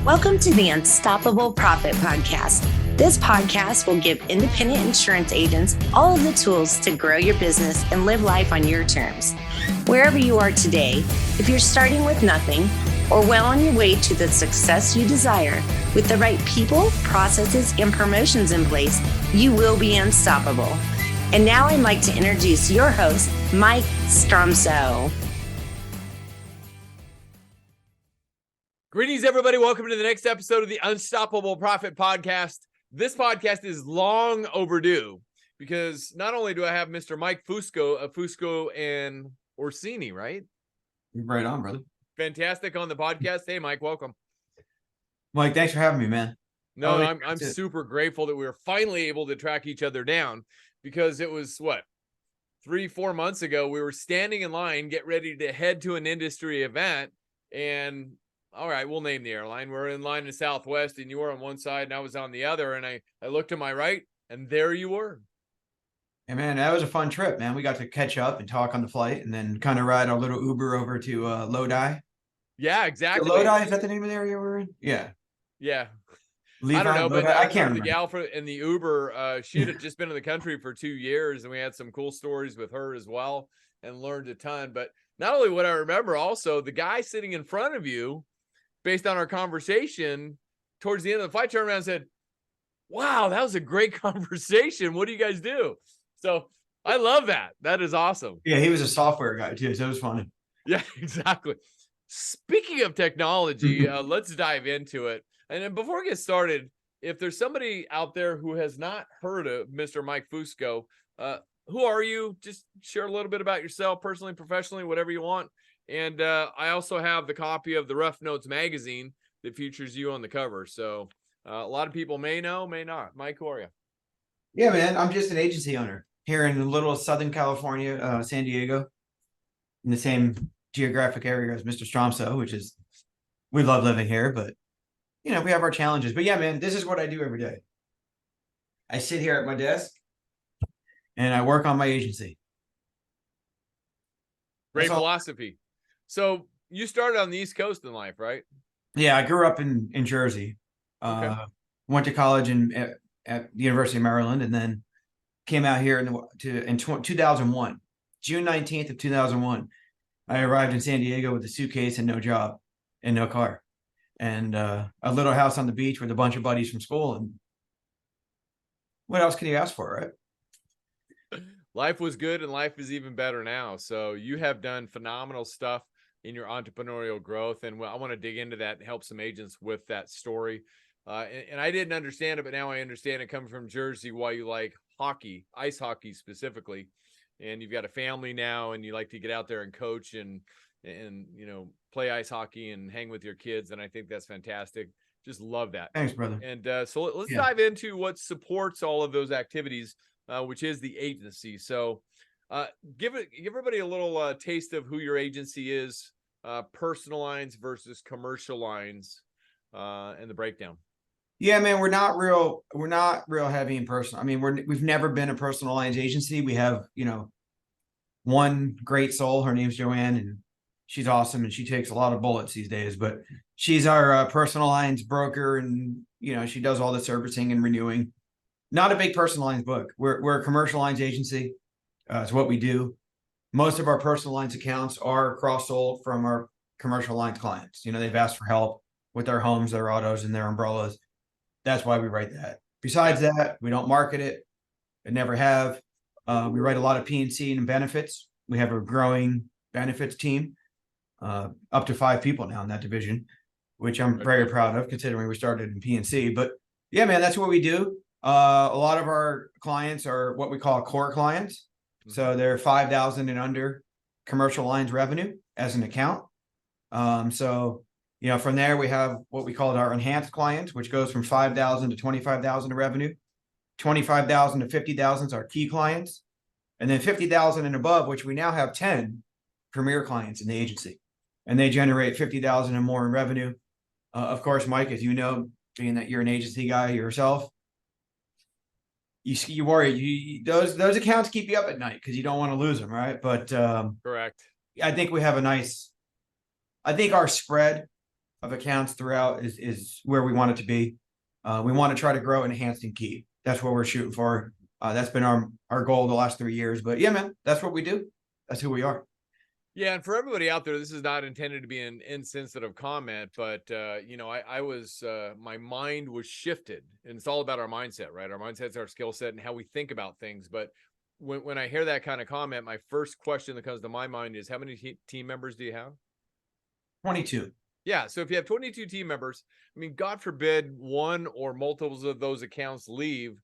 Welcome to the Unstoppable Profit Podcast. This podcast will give independent insurance agents all of the tools to grow your business and live life on your terms. Wherever you are today, if you're starting with nothing or well on your way to the success you desire, with the right people, processes, and promotions in place, you will be unstoppable. And now I'd like to introduce your host, Mike Stromsoe. Greetings, everybody. Welcome to the next episode of the Unstoppable Profit Podcast. This podcast is long overdue because not only do I have Mr. Mike Fusco of Fusco and Orsini, right? Right on, brother. Fantastic on the podcast. Hey, Mike, welcome. Mike, thanks for having me, man. No, I'm super grateful that we were finally able to track each other down because it was, 3-4 months ago, we were standing in line, get ready to head to an industry event, and all right, we'll name the airline. We're in line to Southwest, and you were on one side, and I was on the other, and I looked to my right, and there you were. Hey, man, that was a fun trip, man. We got to catch up and talk on the flight, and then kind of ride our little Uber over to Lodi. Yeah, exactly. Lodi, is that the name of the area we're in? Yeah. Yeah. Levi, I don't know, Lodi? but I can't remember. The gal in the Uber, she had just been in the country for 2 years, and we had some cool stories with her as well and learned a ton. But not only what I remember, also the guy sitting in front of you, based on our conversation, towards the end of the flight, turned around and said, "Wow, that was a great conversation. What do you guys do?" So I love that. That is awesome. Yeah, he was a software guy too, so it was funny. Yeah, exactly. Speaking of technology, let's dive into it. And then before we get started, if there's somebody out there who has not heard of Mr. Mike Fusco, who are you? Just share a little bit about yourself, personally, professionally, whatever you want. And I also have the copy of the Rough Notes magazine that features you on the cover. So a lot of people may know, may not. Mike, who are you? Yeah, man, I'm just an agency owner here in the little Southern California, San Diego, in the same geographic area as Mr. Stromsoe, which is, we love living here, but, you know, we have our challenges. But yeah, man, this is what I do every day. I sit here at my desk and I work on my agency. Great philosophy. So you started on the East Coast in life, right? Yeah, I grew up in Jersey. Okay. Went to college at the University of Maryland, and then came out here in 2001, June 19th of 2001. I arrived in San Diego with a suitcase and no job and no car, and a little house on the beach with a bunch of buddies from school. And what else can you ask for, right? Life was good, and life is even better now. So you have done phenomenal stuff in your entrepreneurial growth, and I want to dig into that and help some agents with that story. And I didn't understand it, but now I understand it. Coming from Jersey, why you like hockey, ice hockey specifically, and you've got a family now, and you like to get out there and coach and you know, play ice hockey and hang with your kids, and I think that's fantastic. Just love that. Thanks, brother. And so let's dive into what supports all of those activities, which is the agency. So give everybody a little taste of who your agency is, personal lines versus commercial lines, and the breakdown. Yeah, man, we're not real heavy in personal. I mean, we've never been a personal lines agency. We have, you know, one great soul. Her name's Joanne, and she's awesome, and she takes a lot of bullets these days. But she's our personal lines broker, and you know, she does all the servicing and renewing. Not a big personal lines book. We're a commercial lines agency. It's what we do. Most of our personal lines accounts are cross-sold from our commercial lines clients. You know, they've asked for help with their homes, their autos, and their umbrellas. That's why we write that. Besides that, we don't market it. I never have. We write a lot of P&C and benefits. We have a growing benefits team, up to 5 people now in that division, which I'm very proud of considering we started in P&C. But yeah, man, that's what we do. A lot of our clients are what we call core clients. So they're 5,000 and under commercial lines revenue as an account. So, you know, from there, we have what we call our enhanced clients, which goes from 5,000 to 25,000 of revenue. 25,000 to 50,000 is our key clients. And then 50,000 and above, which we now have 10 premier clients in the agency. And they generate 50,000 and more in revenue. Of course, Mike, as you know, being that you're an agency guy yourself, you worry. Those accounts keep you up at night because you don't want to lose them, right? But correct. I think we have I think our spread of accounts throughout is where we want it to be. We want to try to grow, enhance, and keep. That's what we're shooting for. That's been our goal the last 3 years. But yeah, man, that's what we do. That's who we are. Yeah, and for everybody out there, this is not intended to be an insensitive comment, but I was my mind was shifted, and it's all about our mindset, right? Our mindset's our skill set and how we think about things. But when I hear that kind of comment, my first question that comes to my mind is, how many team members do you have? 22. Yeah, so if you have 22 team members, I mean, God forbid one or multiples of those accounts leave.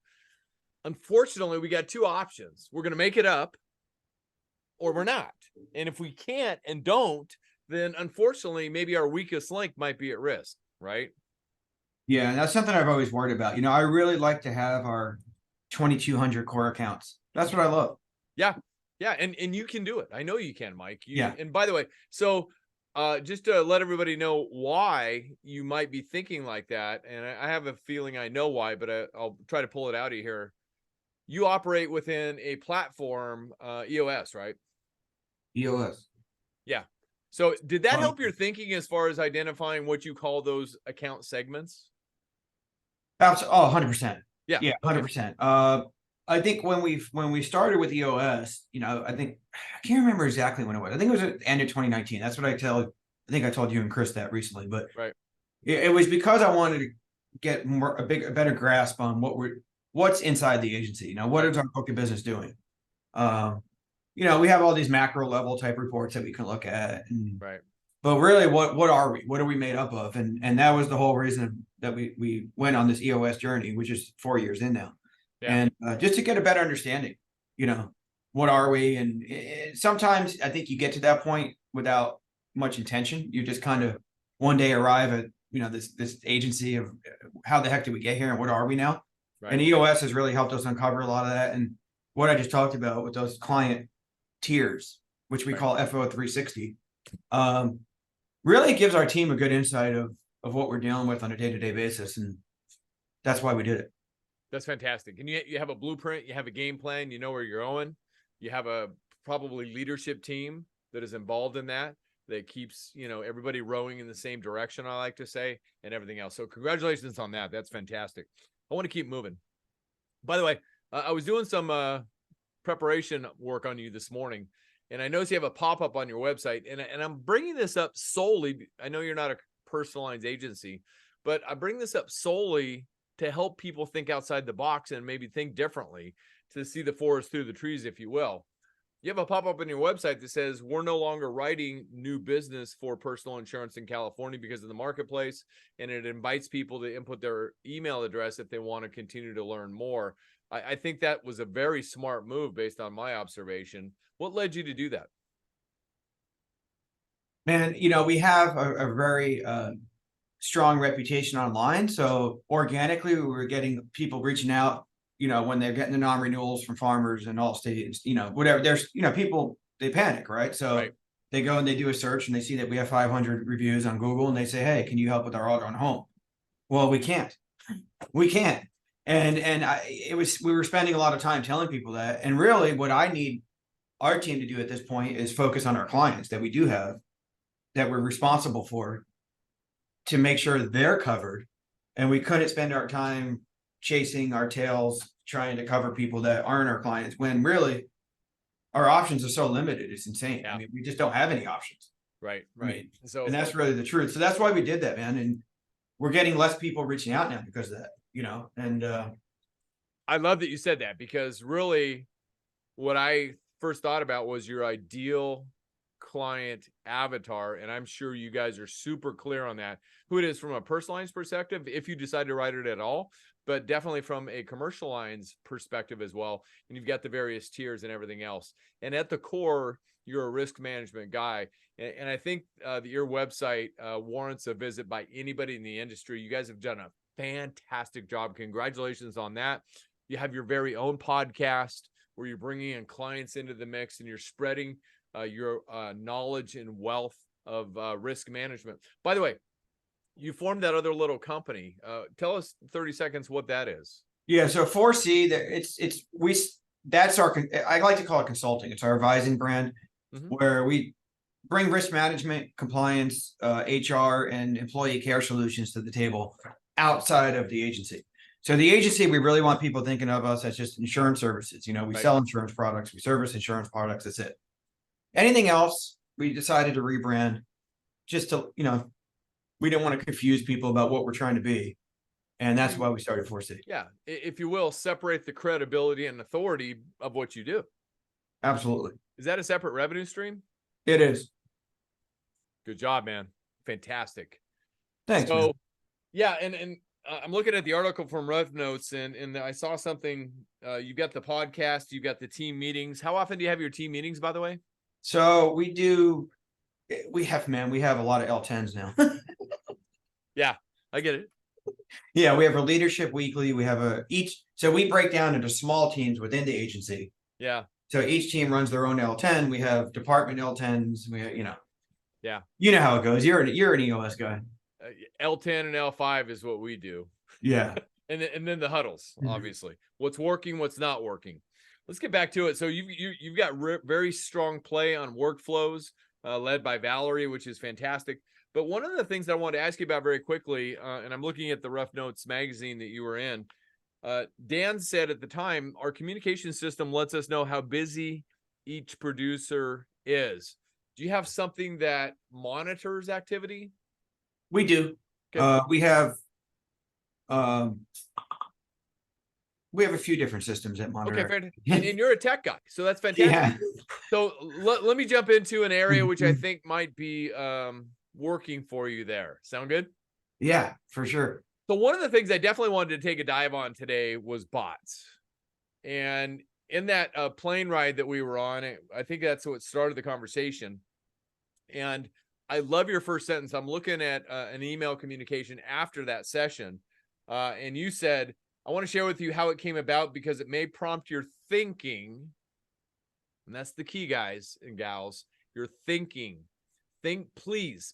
Unfortunately, we got two options. We're going to make it up, or we're not. And if we can't and don't, then unfortunately, maybe our weakest link might be at risk, right? Yeah, and that's something I've always worried about. I really like to have our 2,200 core accounts. That's what I love. Yeah, and you can do it. I know you can, Mike. Yeah. And by the way, so just to let everybody know why you might be thinking like that, and I have a feeling I know why, but I'll try to pull it out of here. You operate within a platform, EOS, right? EOS. Yeah. So did that help your thinking as far as identifying what you call those account segments? Oh, 100%. Yeah. Yeah, 100%. I think when we started with EOS, I can't remember exactly when it was. I think it was at the end of 2019. That's what I think I told you and Chris that recently, but right. It was because I wanted to get a better grasp on what's inside the agency. What is our book of business doing? We have all these macro level type reports that we can look at. Right. But really, what are we? What are we made up of? And that was the whole reason that we went on this EOS journey, which is 4 years in now. Yeah. And just to get a better understanding, what are we? And sometimes I think you get to that point without much intention. You just kind of one day arrive at, this agency of how the heck did we get here and what are we now? Right. And EOS has really helped us uncover a lot of that. And what I just talked about with those client tiers, which we call FO 360, really gives our team a good insight of what we're dealing with on a day-to-day basis. And that's why we did it. That's fantastic. And you have a blueprint, you have a game plan, you know where you're going. You have a probably leadership team that is involved in that keeps, everybody rowing in the same direction, I like to say, and everything else. So congratulations on that. That's fantastic. I want to keep moving. By the way, I was doing some preparation work on you this morning, and I noticed you have a pop-up on your website, and I'm bringing this up solely. I know you're not a personal lines agency, but I bring this up solely to help people think outside the box and maybe think differently, to see the forest through the trees, if you will. You have a pop-up on your website that says, we're no longer writing new business for personal insurance in California because of the marketplace, and it invites people to input their email address if they want to continue to learn more. I think that was a very smart move based on my observation. What led you to do that? Man, we have a very strong reputation online. So organically, we were getting people reaching out, when they're getting the non-renewals from farmers and Allstate, whatever. There's, people, they panic, right? So they go and they do a search and they see that we have 500 reviews on Google and they say, hey, can you help with our auto and home? Well, we can't. And we were spending a lot of time telling people that. And really what I need our team to do at this point is focus on our clients that we do have, that we're responsible for, to make sure they're covered. And we couldn't spend our time chasing our tails, trying to cover people that aren't our clients, when really our options are so limited. It's insane. Yeah. I mean, we just don't have any options. Right. And that's really the truth. So that's why we did that, man. And we're getting less people reaching out now because of that, and I love that you said that, because really what I first thought about was your ideal client avatar, and I'm sure you guys are super clear on that, who it is from a personal lines perspective, if you decide to write it at all, but definitely from a commercial lines perspective as well. And you've got the various tiers and everything else. And at the core, you're a risk management guy. And I think that your website warrants a visit by anybody in the industry. You guys have done a fantastic job. Congratulations on that. You have your very own podcast where you're bringing in clients into the mix and you're spreading your knowledge and wealth of risk management. By the way, you formed that other little company. Tell us 30 seconds what that is. Yeah. So 4C, that's our, I like to call it consulting. It's our advising brand, where we bring risk management, compliance, HR, and employee care solutions to the table outside of the agency. So the agency, we really want people thinking of us as just insurance services. We Right. sell insurance products, we service insurance products. That's it. Anything else, we decided to rebrand just to, we didn't want to confuse people about what we're trying to be. And that's why we started 4C. Yeah. If you will, separate the credibility and authority of what you do. Absolutely. Is that a separate revenue stream? It is. Good job, man. Fantastic. Thanks. So, Man. yeah. And I'm looking at the article from Rough Notes and I saw something, you've got the podcast, you've got the team meetings. How often do you have your team meetings, by the way? So we have a lot of L10s now. Yeah, I get it. Yeah, we have a leadership weekly. We have so we break down into small teams within the agency. Yeah. So each team runs their own L10. We have department L10s. We have, Yeah. You know how it goes. You're an EOS guy. L10 and L5 is what we do. Yeah. And then the huddles, obviously. What's working, what's not working. Let's get back to it. So you've got very strong play on workflows led by Valerie, which is fantastic. But one of the things that I wanted to ask you about very quickly, and I'm looking at the Rough Notes magazine that you were in, Dan said at the time, our communication system lets us know how busy each producer is. Do you have something that monitors activity? We do. Okay. We have a few different systems that monitor. Okay, fair. And you're a tech guy, so that's fantastic. Yeah. So let me jump into an area which I think might be working for you there. Sound good? Yeah, for sure. So one of the things I definitely wanted to take a dive on today was bots. And in that plane ride that we were on, I think that's what started the conversation. And I love your first sentence. I'm looking at an email communication after that session. And you said, I want to share with you how it came about because it may prompt your thinking. And that's the key, guys and gals. Your thinking. Please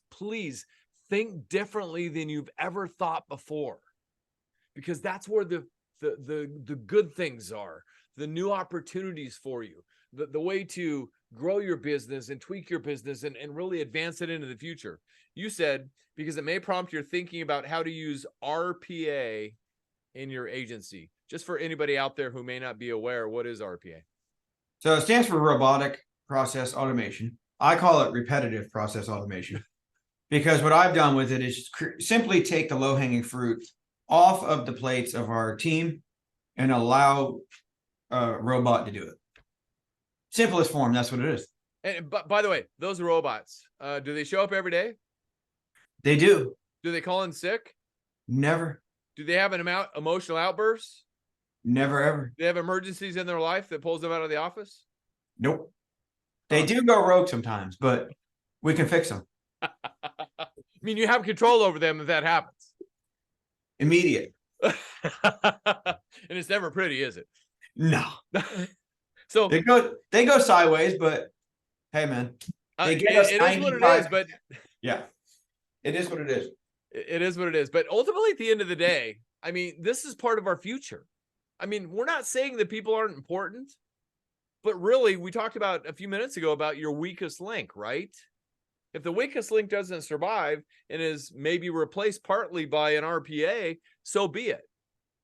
think differently than you've ever thought before. Because that's where the good things are, the new opportunities for you, the way to grow your business and tweak your business and really advance it into the future. You said, because it may prompt your thinking about how to use RPA in your agency. Just for anybody out there who may not be aware, what is RPA? So it stands for robotic process automation. I call it repetitive process automation because what I've done with it is simply take the low-hanging fruit off of the plates of our team and allow a robot to do it. Simplest form, that's what it is. And by the way, those robots, do they show up every day? They do. Do they call in sick? Never. Do they have an emotional outburst? Never, ever. Do they have emergencies in their life that pulls them out of the office? Nope. They do go rogue sometimes, but we can fix them. I mean, you have control over them if that happens. Immediate. And it's never pretty, is it? No. So they go sideways, but hey, man, they get us it is what it is. But yeah, it is what it is. It is what it is. But ultimately, at the end of the day, I mean, this is part of our future. I mean, we're not saying that people aren't important, but really, we talked about a few minutes ago about your weakest link, right? If the weakest link doesn't survive and is maybe replaced partly by an RPA, so be it.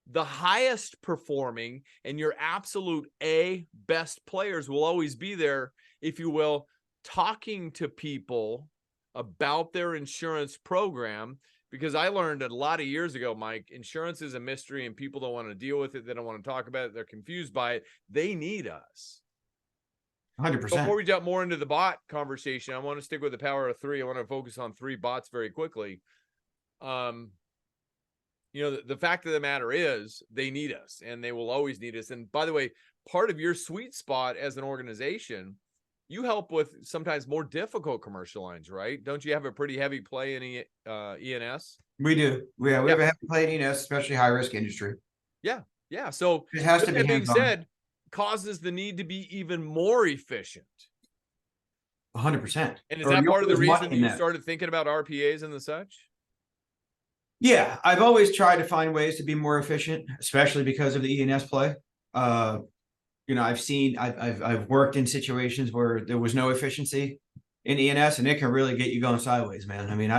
The highest performing and your absolute best players will always be there, if you will, talking to people about their insurance program. Because I learned a lot of years ago, Mike, insurance is a mystery and people don't want to deal with it. They don't want to talk about it. They're confused by it. They need us. 100%. Before we jump more into the bot conversation, I want to stick with the power of three. I want to focus on three bots very quickly. The fact of the matter is they need us and they will always need us. And by the way, part of your sweet spot as an organization, you help with sometimes more difficult commercial lines, right? Don't you have a pretty heavy play in E&S? We do. We have a heavy play in E&S, especially high risk industry. Yeah. So it has to be being said, causes the need to be even more efficient. 100%. And is that part of the reason you started thinking about RPAs and the such? Yeah, I've always tried to find ways to be more efficient, especially because of the E&S play. I've worked in situations where there was no efficiency in ENS, and it can really get you going sideways, man. I mean,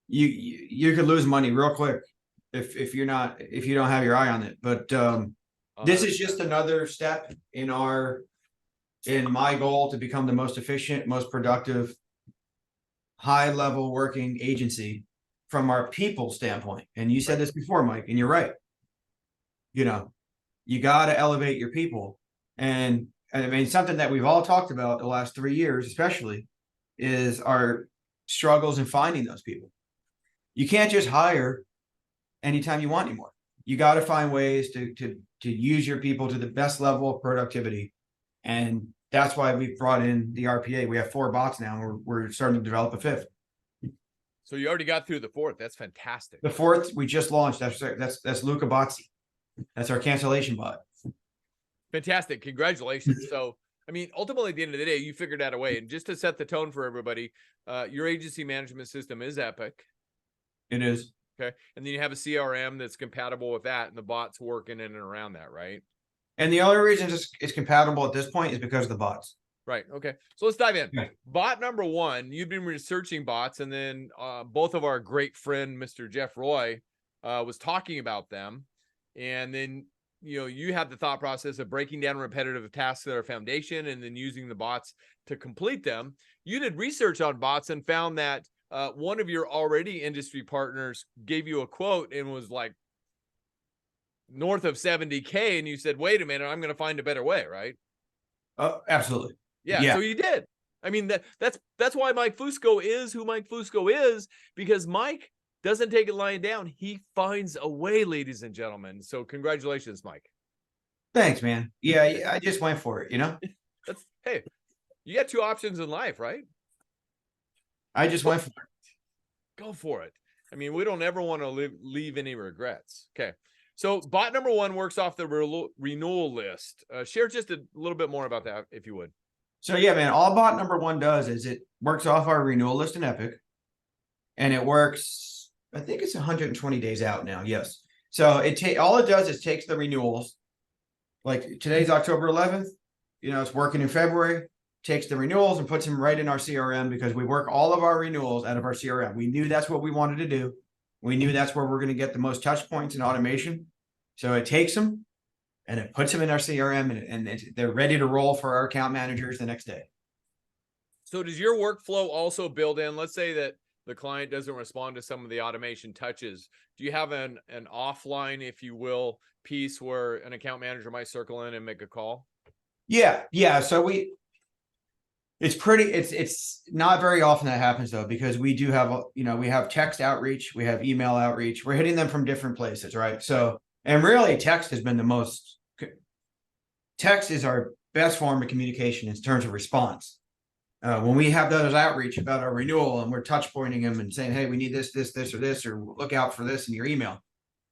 you could lose money real quick if you don't have your eye on it. But this is just another step in my goal to become the most efficient, most productive, high level working agency from our people standpoint. And you said this before, Mike, and you're right. You know, you got to elevate your people. And I mean, something that we've all talked about the last 3 years, especially, is our struggles in finding those people. You can't just hire anytime you want anymore. You got to find ways to use your people to the best level of productivity. And that's why we brought in the RPA. We have 4 bots now, and we're starting to develop a 5th. So you already got through the 4th. That's fantastic. The 4th we just launched. That's Luca Bozzi. That's our cancellation bot. Fantastic. Congratulations. So, I mean, ultimately, at the end of the day, you figured out a way. And just to set the tone for everybody, your agency management system is Epic. It is. Okay. And then you have a CRM that's compatible with that, and the bot's working in and around that, right? And the only reason it's compatible at this point is because of the bots. Right. Okay. So let's dive in. Okay. Bot number 1, you've been researching bots, and then both of our great friend, Mr. Jeff Roy, was talking about them. And then, you have the thought process of breaking down repetitive tasks that are foundation and then using the bots to complete them. You did research on bots and found that one of your already industry partners gave you a quote and was like north of 70K. And you said, wait a minute, I'm going to find a better way, right? Oh, absolutely. Yeah. So you did. I mean, that's why Mike Fusco is who Mike Fusco is, because Mike doesn't take it lying down. He finds a way, ladies and gentlemen. So congratulations, Mike. Thanks, man. Yeah, I just went for it, Hey, you got 2 options in life, right? I just went for it. Go for it. I mean, we don't ever want to leave any regrets. Okay. So bot number 1 works off the renewal list. Share just a little bit more about that, if you would. So yeah, man, all bot number 1 does is it works off our renewal list in Epic, and it works, I think it's 120 days out now. Yes. So all it does is takes the renewals. Like today's October 11th, it's working in February, takes the renewals and puts them right in our CRM, because we work all of our renewals out of our CRM. We knew that's what we wanted to do. We knew that's where we're going to get the most touch points in automation. So it takes them and it puts them in our CRM, and they're ready to roll for our account managers the next day. So does your workflow also build in, let's say that the client doesn't respond to some of the automation touches, do you have an offline, if you will, piece where an account manager might circle in and make a call? Yeah. So it's not very often that happens, though, because we do have, we have text outreach, we have email outreach, we're hitting them from different places, right? So, and really text is our best form of communication in terms of response. When we have those outreach about our renewal and we're touch pointing them and saying, hey, we need this, or this, or look out for this in your email.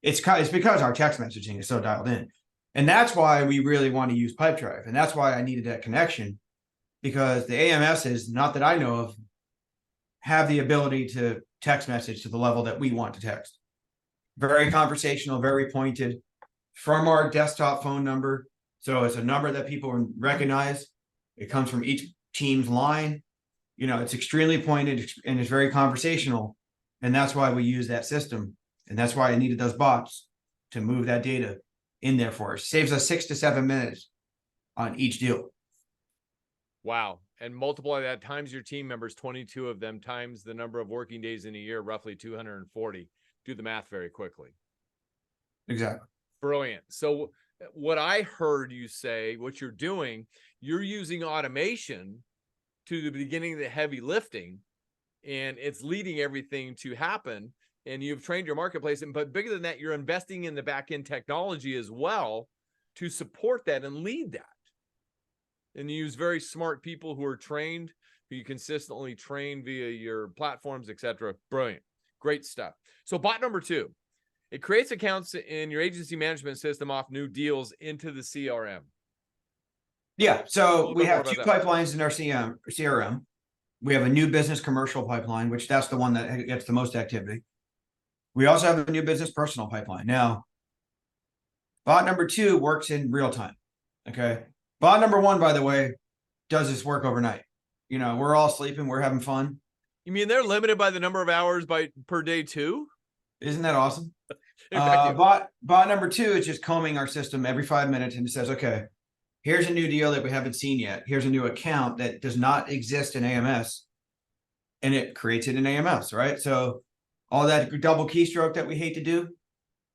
It's because our text messaging is so dialed in. And that's why we really want to use Pipedrive. And that's why I needed that connection, because the AMSs, not that I know of, have the ability to text message to the level that we want to text. Very conversational, very pointed, from our desktop phone number. So it's a number that people recognize. It comes from each team's line. It's extremely pointed and it's very conversational. And that's why we use that system. And that's why I needed those bots to move that data in there for us. Saves us 6 to 7 minutes on each deal. Wow. And multiply that times your team members, 22 of them, times the number of working days in a year, roughly 240. Do the math very quickly. Exactly. Brilliant. So what I heard you say, what you're doing, you're using automation to the beginning of the heavy lifting, and it's leading everything to happen. And you've trained your marketplace, but bigger than that, you're investing in the back-end technology as well to support that and lead that. And you use very smart people who are trained, who you consistently train via your platforms, etc. Brilliant. Great stuff. So bot number 2, it creates accounts in your agency management system off new deals into the CRM. Yeah. So we have 2 pipelines in our CRM. We have a new business commercial pipeline, which that's the one that gets the most activity. We also have a new business personal pipeline. Now, bot number 2 works in real time. Okay. Bot number 1, by the way, does this work overnight. You know, we're all sleeping. We're having fun. You mean they're limited by the number of hours per day too? Isn't that awesome? In fact, Bot number 2 is just combing our system every 5 minutes and it says, okay, here's a new deal that we haven't seen yet. Here's a new account that does not exist in AMS, and it creates it in AMS, right? So all that double keystroke that we hate to do,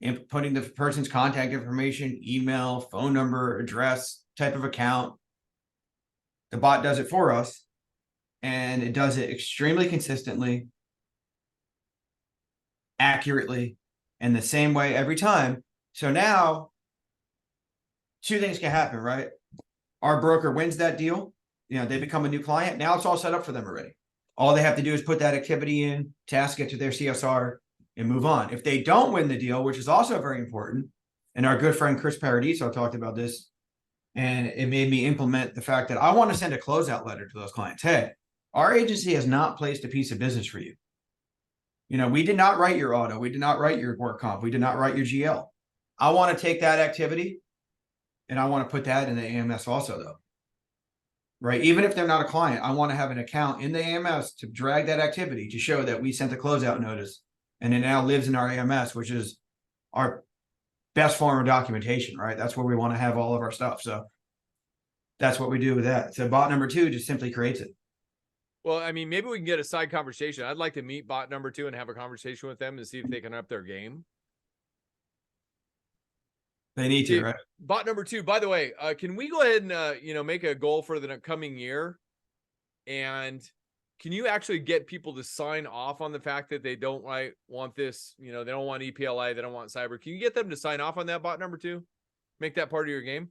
and putting the person's contact information, email, phone number, address, type of account, the bot does it for us, and it does it extremely consistently, accurately, in the same way every time. So now 2 things can happen, right? Our broker wins that deal. You know, they become a new client. Now it's all set up for them already. All they have to do is put that activity in, task it to their CSR, and move on. If they don't win the deal, which is also very important, and our good friend Chris Paradiso talked about this, and it made me implement the fact that I want to send a closeout letter to those clients. Hey, our agency has not placed a piece of business for you. You know, we did not write your auto. We did not write your work comp. We did not write your GL. I want to take that activity and I want to put that in the AMS also, though. Right? Even if they're not a client, I want to have an account in the AMS to drag that activity to show that we sent a closeout notice, and it now lives in our AMS, which is our best form of documentation, right? That's where we want to have all of our stuff. So that's what we do with that. So bot number 2 just simply creates it. well, I mean, maybe we can get a side conversation. I'd like to meet bot number 2 and have a conversation with them and see if they can up their game. They need to, right? Bot number 2, by the way, can we go ahead and, make a goal for the coming year? And can you actually get people to sign off on the fact that they don't want this, they don't want EPLI, they don't want cyber? Can you get them to sign off on that, bot number 2? Make that part of your game?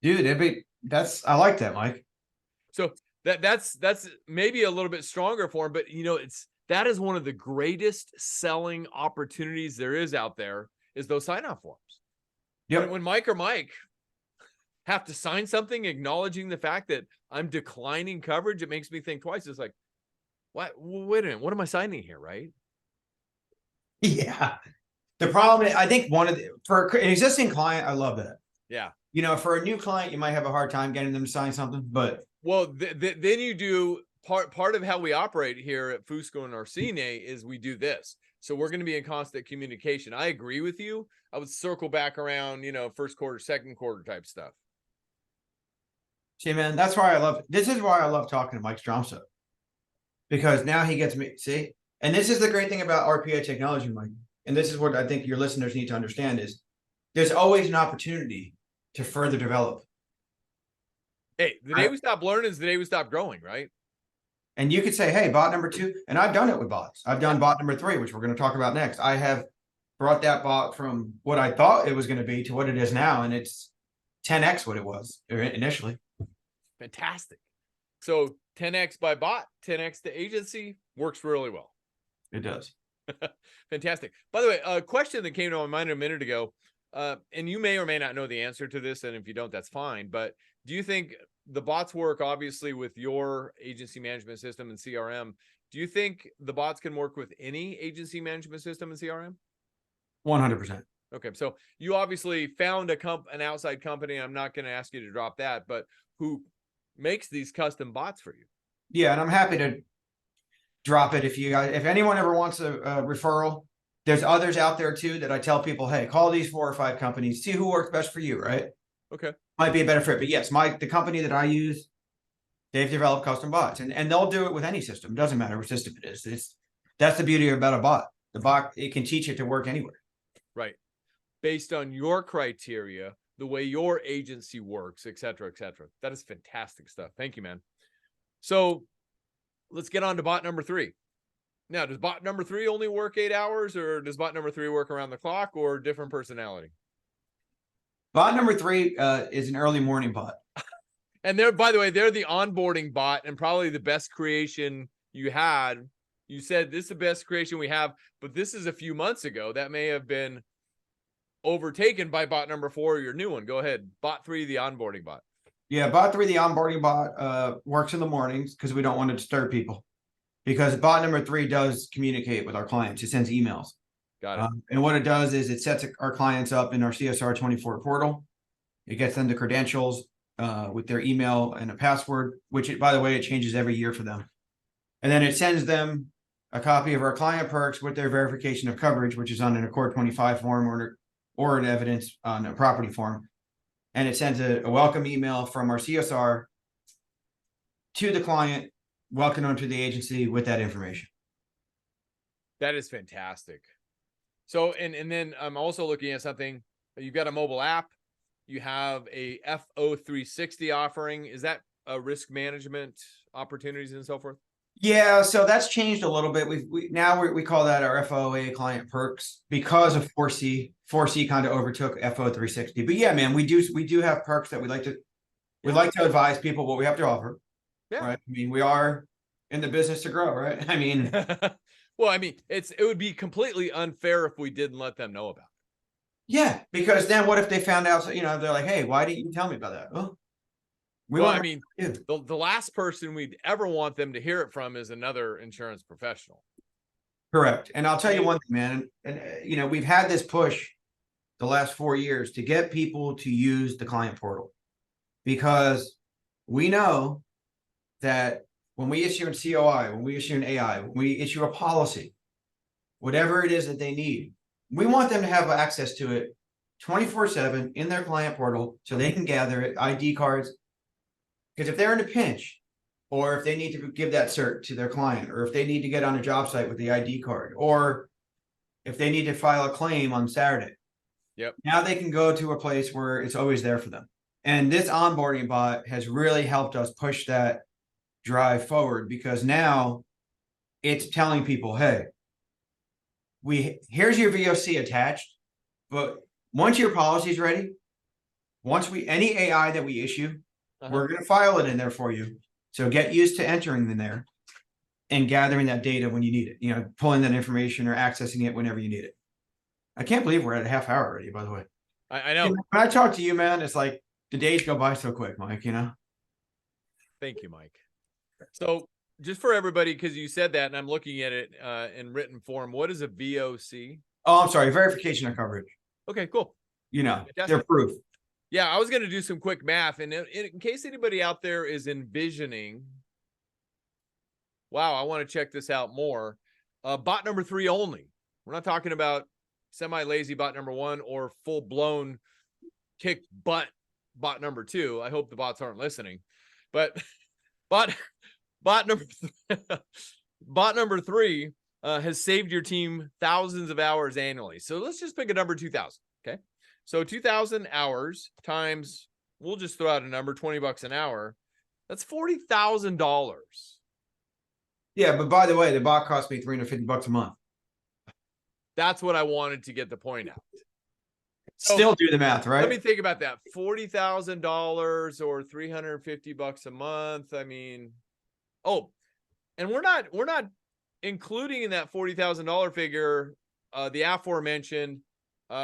Dude, I like that, Mike. So that's maybe a little bit stronger for them, but that is one of the greatest selling opportunities there is out there, is those sign-off forms. Yep. When Mike or Mike have to sign something acknowledging the fact that I'm declining coverage, it makes me think twice. It's like, what? Wait a minute. What am I signing here, right? Yeah. The problem is, I think for an existing client, I love that. Yeah. For a new client, you might have a hard time getting them to sign something, but well, then you do part of how we operate here at Fusco and Orsine is we do this. So we're going to be in constant communication. I agree with you. I would circle back around, first quarter, second quarter type stuff. See, man, this is why I love talking to Mike Stromsoe, because now he gets me, see? And this is the great thing about RPA technology, Mike. And this is what I think your listeners need to understand is there's always an opportunity to further develop. Hey, the day we stop learning is the day we stop growing, right? And you could say, hey, bot number 2, and I've done it with bots. I've done bot number 3, which we're going to talk about next. I have brought that bot from what I thought it was going to be to what it is now, and it's 10x what it was initially. Fantastic. So 10x by bot, 10x to agency, works really well. It does. Fantastic. By the way, a question that came to my mind a minute ago, and you may or may not know the answer to this, and if you don't, that's fine. But do you think the bots work obviously with your agency management system and CRM? Do you think the bots can work with any agency management system and CRM? 100%. Okay. So you obviously found an outside company. I'm not going to ask you to drop that, but who makes these custom bots for you? Yeah. And I'm happy to drop it. If anyone ever wants a referral, there's others out there too that I tell people, hey, call these 4 or 5 companies, see who works best for you, right? Okay. Might be a better fit, but yes, the company that I use, they've developed custom bots, and they'll do it with any system. It doesn't matter which system it is. That's the beauty about a bot. The bot, it can teach it to work anywhere. Right. Based on your criteria, the way your agency works, et cetera, et cetera. That is fantastic stuff. Thank you, man. So let's get on to bot number 3. Now, does bot number 3 only work 8 hours, or does bot number 3 work around the clock, or different personality? Bot number 3 is an early morning bot. And by the way, they're the onboarding bot and probably the best creation you had. You said this is the best creation we have, but this is a few months ago. That may have been overtaken by bot number 4, your new one. Go ahead. Bot 3, the onboarding bot. Yeah, bot 3, the onboarding bot, works in the mornings because we don't want to disturb people. Because bot number 3 does communicate with our clients. It sends emails. Got it. And what it does is it sets our clients up in our CSR 24 portal. It gets them the credentials. with their email and a password, which by the way, it changes every year for them. And then it sends them a copy of our client perks with their verification of coverage, which is on an Accord 25 form or an evidence on a property form. And it sends a welcome email from our CSR to the client, welcome them to the agency with that information. That is fantastic. So, and then I'm also looking at something. You've got a mobile app. You have a FO360 offering. Is that a risk management opportunities and so forth? Yeah, so that's changed a little bit. We call that our FOA client perks because of 4C. 4C kind of overtook FO360. But yeah, man, we do have perks that we'd like to advise people what we have to offer. Yeah. Right. I mean, we are in the business to grow, right? I mean, well, I mean, it would be completely unfair if we didn't let them know about it. Yeah, because then what if they found out, you know, they're like, hey, why didn't you tell me about that? Oh, well, I mean, the last person we'd ever want them to hear it from is another insurance professional. Correct. And I'll tell you one thing, man, and you know, we've had this push the last 4 years to get people to use the client portal, because we know that when we issue an COI, when we issue an AI, when we issue a policy, whatever it is that they need, we want them to have access to it 24/7 in their client portal so they can gather it, ID cards. Because if they're in a pinch, or if they need to give that cert to their client, or if they need to get on a job site with the ID card, or if they need to file a claim on Saturday, now they can go to a place where it's always there for them. And this onboarding bot has really helped us push that drive forward, because now it's telling people, hey, here's your VOC attached, but once your policy is ready, any AI that we issue, we're going to file it in there for you. So get used to entering in there and gathering that data when you need it, you know, pulling that information or accessing it whenever you need it. I can't believe we're at a half hour already, by the way. I know. When I talk to you, man, it's like the days go by so quick, Mike, you know? Thank you, Mike. So just for everybody, because you said that and I'm looking at it in written form, what is a VOC? Oh, I'm sorry. Verification of coverage. Okay, cool. You know, they're proof. Yeah, I was going to do some quick math. And in case anybody out there is envisioning, wow, I want to check this out more. Bot number 3 only. We're not talking about semi-lazy bot number 1 or full-blown kick butt bot number 2. I hope the bots aren't listening. But bot number 3 has saved your team thousands of hours annually. So let's just pick a number 2,000. Okay. So 2,000 hours times, we'll just throw out a number, $20 an hour. That's $40,000. Yeah, but by the way, the bot cost me $350 a month. That's what I wanted to get the point out. Still do the math, right? Let me think about that. $40,000 or $350 a month. I mean, oh, and we're not including in that $40,000 figure the aforementioned.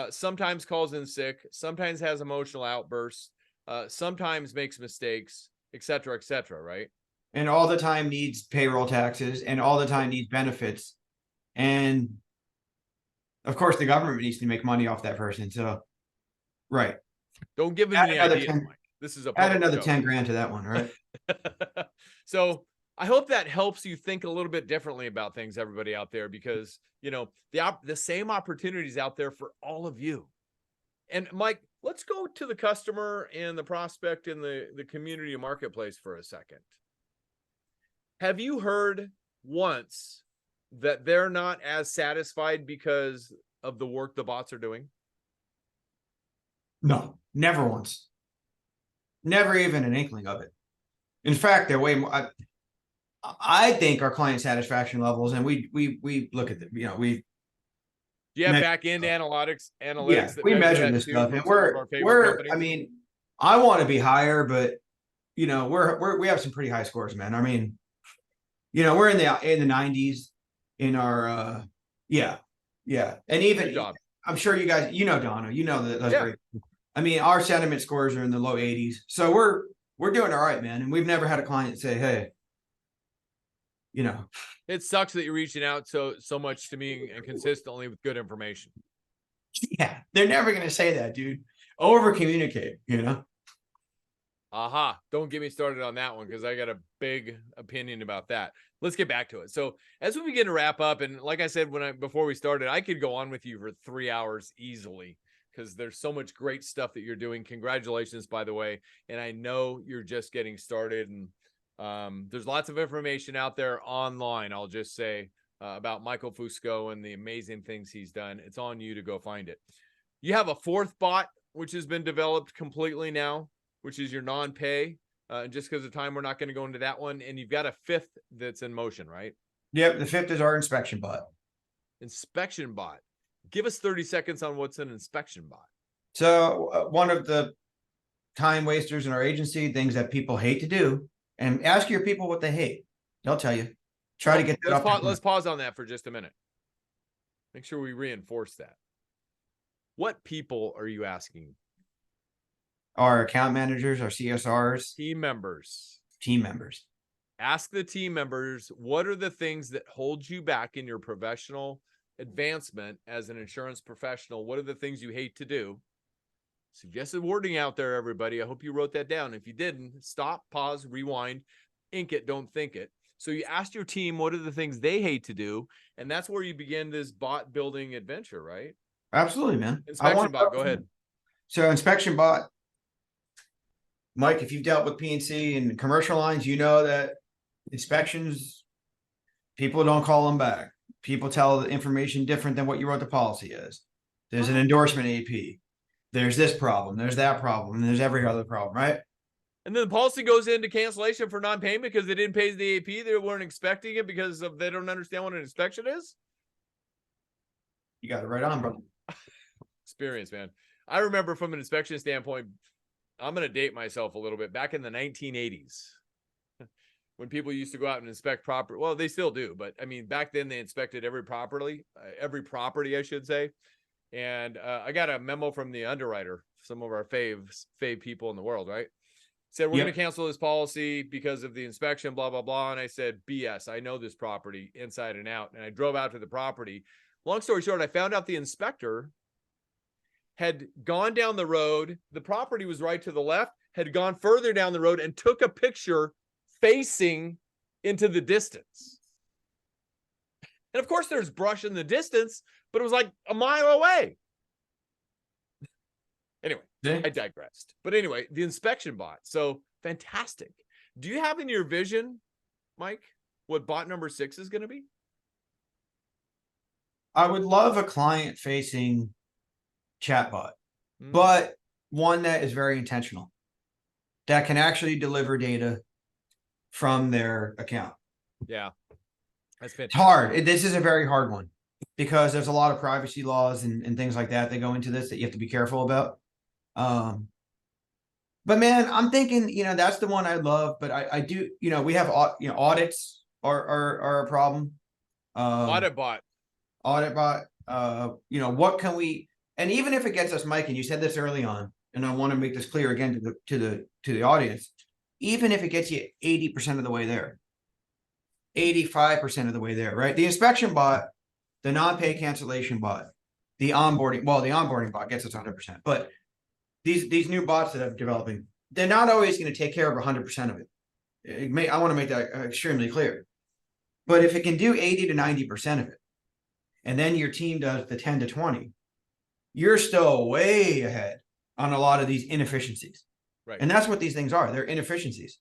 Sometimes calls in sick, sometimes has emotional outbursts, sometimes makes mistakes, et cetera, right? And all the time needs payroll taxes, and all the time needs benefits. And of course, the government needs to make money off that person. So, right. Don't give them the idea, Mike. This is add another 10 grand to that one, right? So I hope that helps you think a little bit differently about things, everybody out there, because, you know, the same opportunities out there for all of you. And Mike, let's go to the customer and the prospect in the community marketplace for a second. Have you heard once that they're not as satisfied because of the work the bots are doing? No, never once. Never even an inkling of it. In fact, they're way more. I think our client satisfaction levels, and we look at them, you know, do you have back end analytics? Yeah, we measure this stuff, and we're I mean, I want to be higher, but you know, we have some pretty high scores, man. I mean, you know, we're in the 90s in our yeah. And even I'm sure you guys, you know, Donna, you know that's great. I mean, our sentiment scores are in the low 80s. So we're doing all right, man. And we've never had a client say, hey, you know, it sucks that you're reaching out so much to me and consistently with good information. Yeah, they're never going to say that, dude. Over communicate, you know. Aha. Don't get me started on that one because I got a big opinion about that. Let's get back to it. So as we begin to wrap up, and like I said, before we started, I could go on with you for 3 hours easily because there's so much great stuff that you're doing. Congratulations, by the way. And I know you're just getting started, and there's lots of information out there online, I'll just say, about Michael Fusco and the amazing things he's done. It's on you to go find it. You have a fourth bot, which has been developed completely now, which is your non-pay. And just because of time, we're not going to go into that one. And you've got a fifth that's in motion, right? Yep. The fifth is our inspection bot. Inspection bot. Give us 30 seconds on what's an inspection bot. So one of the time wasters in our agency, things that people hate to do, and ask your people what they hate. They'll tell you. Try to get that let's pause on that for just a minute. Make sure we reinforce that. What people are you asking? Our account managers, our CSRs, Team members. Ask the team members, what are the things that hold you back in your professional advancement as an insurance professional? What are the things you hate to do? Suggested wording out there, everybody. I hope you wrote that down. If you didn't, stop, pause, rewind, ink it, don't think it. So you asked your team, what are the things they hate to do? And that's where you begin this bot building adventure, right? Absolutely, man. Inspection bot, go ahead. So inspection bot, Mike, if you've dealt with P&C and commercial lines, you know that inspections, people don't call them back. People tell the information different than what you wrote the policy is. There's an endorsement AP. There's this problem. There's that problem. And there's every other problem, right? And then the policy goes into cancellation for non-payment because they didn't pay the AP. They weren't expecting it because they don't understand what an inspection is. You got it right on, bro. Experience, man. I remember from an inspection standpoint, I'm going to date myself a little bit. Back in the 1980s, when people used to go out and inspect property. Well, they still do, but I mean, back then they inspected every property, I should say. And I got a memo from the underwriter, some of our fave people in the world, right? Said, we're going to cancel this policy because of the inspection, blah, blah, blah. And I said, BS, I know this property inside and out. And I drove out to the property. Long story short, I found out the inspector had gone down the road. The property was right to the left, had gone further down the road and took a picture facing into the distance. And of course, there's brush in the distance, but it was like a mile away. Anyway, I digressed. But anyway, the inspection bot. So fantastic. Do you have in your vision, Mike, what bot number 6 is going to be? I would love a client-facing chatbot, but one that is very intentional, that can actually deliver data from their account. Yeah, that's fantastic. It's hard. This is a very hard one because there's a lot of privacy laws and things like that go into this that you have to be careful about. But man, I'm thinking, that's the one I love, but I do, we have, audits are a problem. Audit bot, what can we, and even if it gets us, Mike, and you said this early on, and I want to make this clear again to the audience, even if it gets you 80% of the way there, 85% of the way there, right? The inspection bot, the non-pay cancellation bot, the onboarding bot gets us 100%, but these new bots that I'm developing, they're not always going to take care of 100% of it. I want to make that extremely clear. But if it can do 80 to 90% of it, and then your team does the 10 to 20, you're still way ahead on a lot of these inefficiencies. Right. And that's what these things are. They're inefficiencies,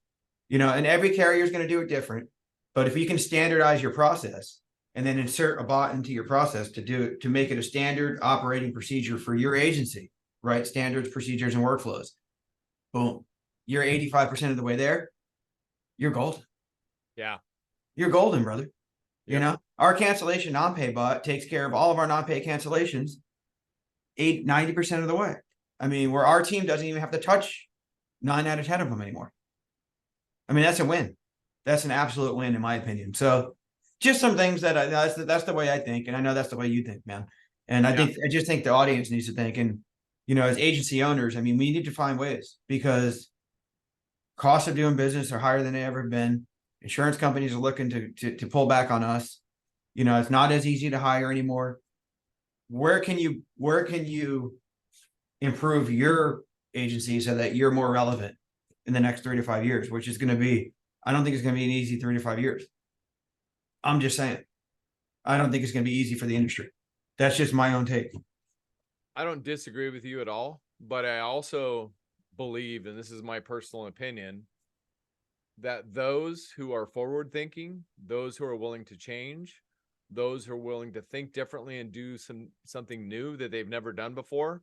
and every carrier is going to do it different. But if you can standardize your process and then insert a bot into your process to make it a standard operating procedure for your agency, right? Standards, procedures, and workflows. Boom. You're 85% of the way there. You're golden. Yeah. You're golden, brother. Our cancellation non-pay bot takes care of all of our non-pay cancellations 90% of the way. I mean, where our team doesn't even have to touch 9 out of 10 of them anymore. I mean, that's a win. That's an absolute win in my opinion. So just some things that that's the way I think. And I know that's the way you think, man. And I just think the audience needs to think. And, as agency owners, I mean, we need to find ways because costs of doing business are higher than they ever been. Insurance companies are looking to pull back on us. It's not as easy to hire anymore. Where can you improve your agency so that you're more relevant in the next 3 to 5 years, which is going to be, I don't think it's going to be an easy 3 to 5 years. I'm just saying, I don't think it's going to be easy for the industry. That's just my own take. I don't disagree with you at all, but I also believe, and this is my personal opinion, that those who are forward thinking, those who are willing to change, those who are willing to think differently and do something new that they've never done before,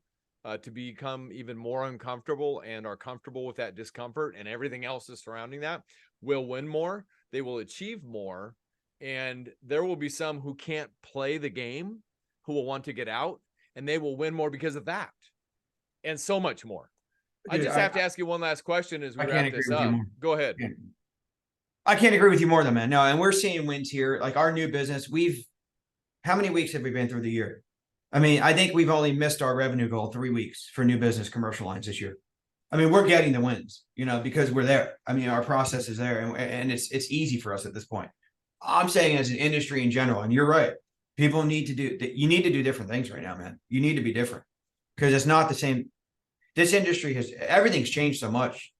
to become even more uncomfortable and are comfortable with that discomfort and everything else is surrounding that, will win more. They will achieve more. And there will be some who can't play the game, who will want to get out, and they will win more because of that, and so much more. Dude, I just have to ask you one last question as we wrap this up. Go ahead. I can't agree with you more, though, man. No, and we're seeing wins here. Like our new business, how many weeks have we been through the year? I mean, I think we've only missed our revenue goal 3 weeks for new business commercial lines this year. I mean, we're getting the wins, because we're there. I mean, our process is there, and it's easy for us at this point. I'm saying as an industry in general, and you're right. People need to you need to do different things right now, man. You need to be different because it's not the same. This industry everything's changed so much,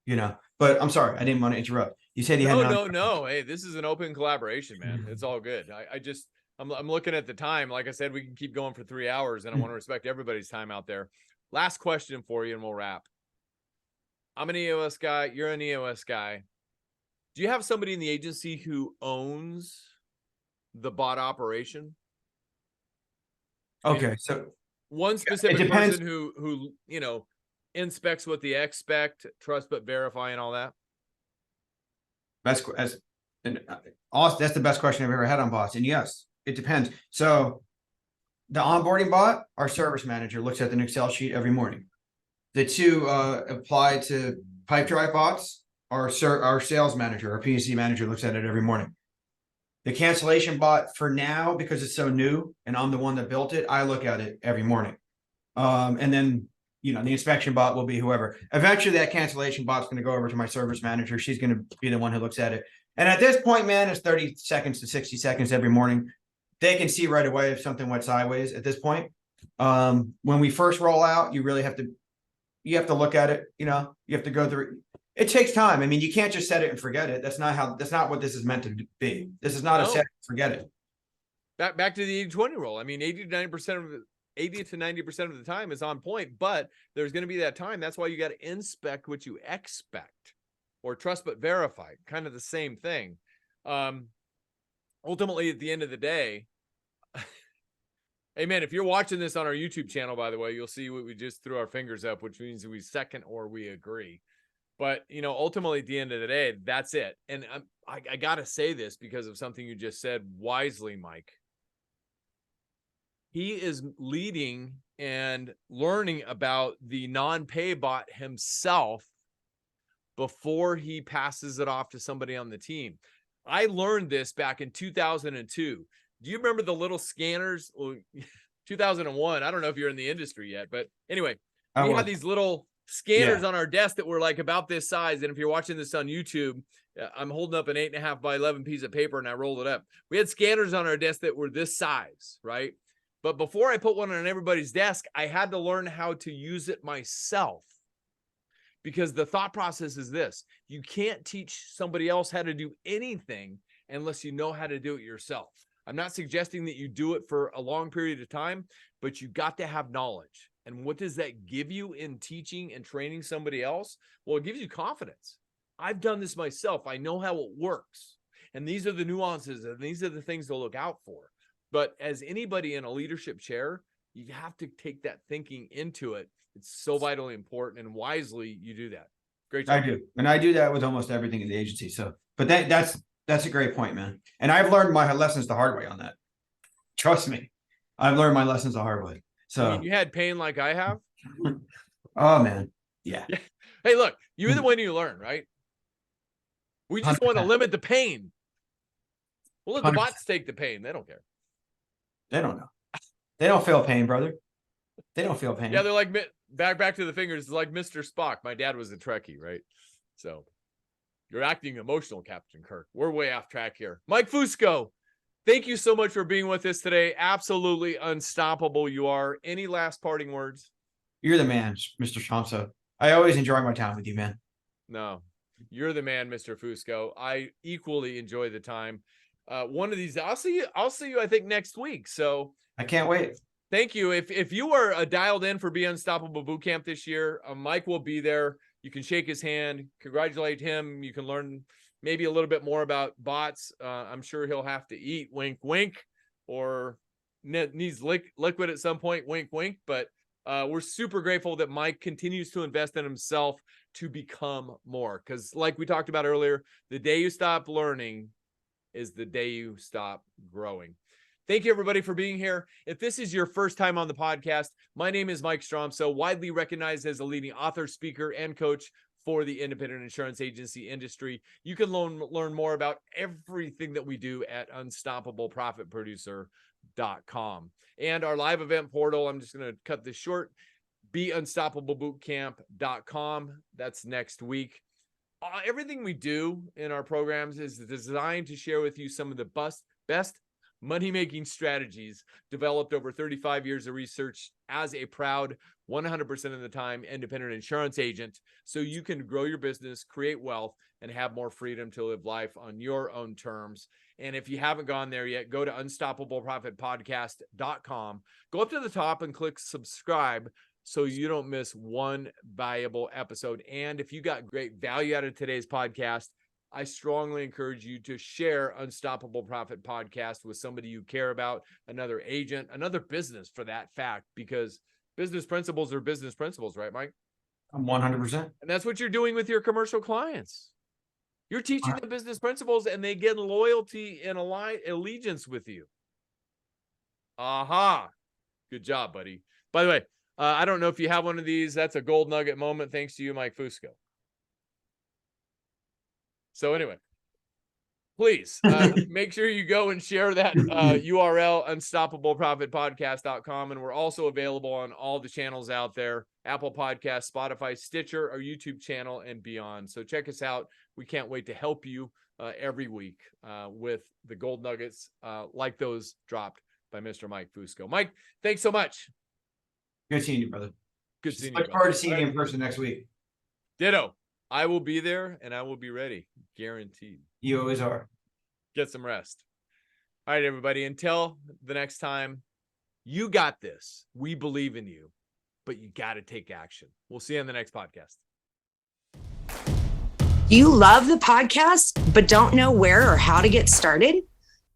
but I'm sorry. I didn't want to interrupt. You said you had no. Hey, this is an open collaboration, man. It's all good. I'm looking at the time. Like I said, we can keep going for 3 hours and I want to respect everybody's time out there. Last question for you and we'll wrap. I'm an EOS guy. You're an EOS guy. Do you have somebody in the agency who owns the bot operation? Okay, so one specific person who inspects what they expect, trust but verify, and all that. That's the best question I've ever had on bots. And yes, it depends. So the onboarding bot, our service manager looks at an Excel sheet every morning. The two apply to pipe drive bots, our sales manager, our PNC manager looks at it every morning. The cancellation bot, for now, because it's so new and I'm the one that built it, I look at it every morning. And then, the inspection bot will be whoever. Eventually that cancellation bot's going to go over to my service manager. She's going to be the one who looks at it. And at this point, man, it's 30 seconds to 60 seconds every morning. They can see right away if something went sideways at this point. When we first roll out, you really have to look at it. You have to go through. It takes time. I mean, you can't just set it and forget it. That's not what this is meant to be. This is not a set and forget it. Back to the 80-20 rule. I mean, 80 to 90% of the time is on point, but there's going to be that time. That's why you got to inspect what you expect, or trust but verify. Kind of the same thing. Ultimately, at the end of the day, hey man, if you're watching this on our YouTube channel, by the way, you'll see what we just threw our fingers up, which means we second or we agree. But, ultimately at the end of the day, that's it. And I got to say this because of something you just said wisely, Mike. He is leading and learning about the non-pay bot himself before he passes it off to somebody on the team. I learned this back in 2002. Do you remember the little scanners? Well, 2001. I don't know if you're in the industry yet, but anyway, we had these little scanners on our desk that were like about this size. And if you're watching this on YouTube, I'm holding up an 8.5 by 11 piece of paper and I rolled it up. We had scanners on our desk that were this size, right? But before I put one on everybody's desk, I had to learn how to use it myself, because the thought process is this: you can't teach somebody else how to do anything unless you know how to do it yourself. I'm not suggesting that you do it for a long period of time, but you got to have knowledge. And what does that give you in teaching and training somebody else? Well, it gives you confidence. I've done this myself. I know how it works. And these are the nuances, and these are the things to look out for. But as anybody in a leadership chair, you have to take that thinking into it. It's so vitally important, and wisely you do that. Great job. I do. And I do that with almost everything in the agency. So, but that's a great point, man. And I've learned my lessons the hard way on that. Trust me. I've learned my lessons the hard way. So I mean, you had pain like I have. Oh man. Yeah. Hey, look, you're the one you learn, right? We just 100%. Want to limit the pain. We'll let the 100%. Bots take the pain. They don't care. They don't know. They don't feel pain, brother. They don't feel pain. Yeah, they're like back to the fingers, like Mr. Spock. My dad was a Trekkie, right? So you're acting emotional, Captain Kirk. We're way off track here. Mike Fusco, thank you so much for being with us today. Absolutely unstoppable you are. Any last parting words? You're the man, Mr. Stromsoe. I always enjoy my time with you, man. No, you're the man, Mr. Fusco. I equally enjoy the time. One of these, I'll see you, I think, next week. So I can't wait. thank you. If you are dialed in for Be Unstoppable Bootcamp this year, Mike will be there. You can shake his hand, congratulate him. You can learn maybe a little bit more about bots. I'm sure he'll have to eat, wink, wink, or needs liquid at some point, wink, wink. But we're super grateful that Mike continues to invest in himself to become more. Because like we talked about earlier, the day you stop learning is the day you stop growing. Thank you, everybody, for being here. If this is your first time on the podcast, my name is Mike Stromsoe, widely recognized as a leading author, speaker, and coach for the independent insurance agency industry. You can learn more about everything that we do at unstoppableprofitproducer.com. And our live event portal, I'm just going to cut this short, beunstoppablebootcamp.com. That's next week. Everything we do in our programs is designed to share with you some of the best money-making strategies developed over 35 years of research as a proud 100% of the time independent insurance agent, so you can grow your business, create wealth, and have more freedom to live life on your own terms. And if you haven't gone there yet, go to unstoppableprofitpodcast.com. Go up to the top and click subscribe so you don't miss one valuable episode. And if you got great value out of today's podcast, I strongly encourage you to share Unstoppable Profit Podcast with somebody you care about, another agent, another business for that fact, because business principles are business principles, right, Mike? 100%. And that's what you're doing with your commercial clients. You're teaching them business principles and they get loyalty and allegiance with you. Aha. Good job, buddy. By the way, I don't know if you have one of these. That's a gold nugget moment. Thanks to you, Mike Fusco. So anyway, please make sure you go and share that URL, unstoppableprofitpodcast.com. And we're also available on all the channels out there, Apple Podcasts, Spotify, Stitcher, our YouTube channel, and beyond. So check us out. We can't wait to help you every week with the gold nuggets like those dropped by Mr. Mike Fusco. Mike, thanks so much. Good seeing you, brother. Good seeing you. Look forward to seeing you in person next week. Ditto. I will be there and I will be ready. Guaranteed. You always are. Get some rest. All right, everybody. Until the next time, you got this. We believe in you, but you got to take action. We'll see you on the next podcast. You love the podcast, but don't know where or how to get started?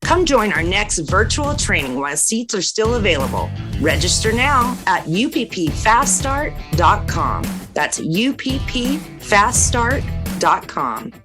Come join our next virtual training while seats are still available. Register now at uppfaststart.com. That's uppfaststart.com.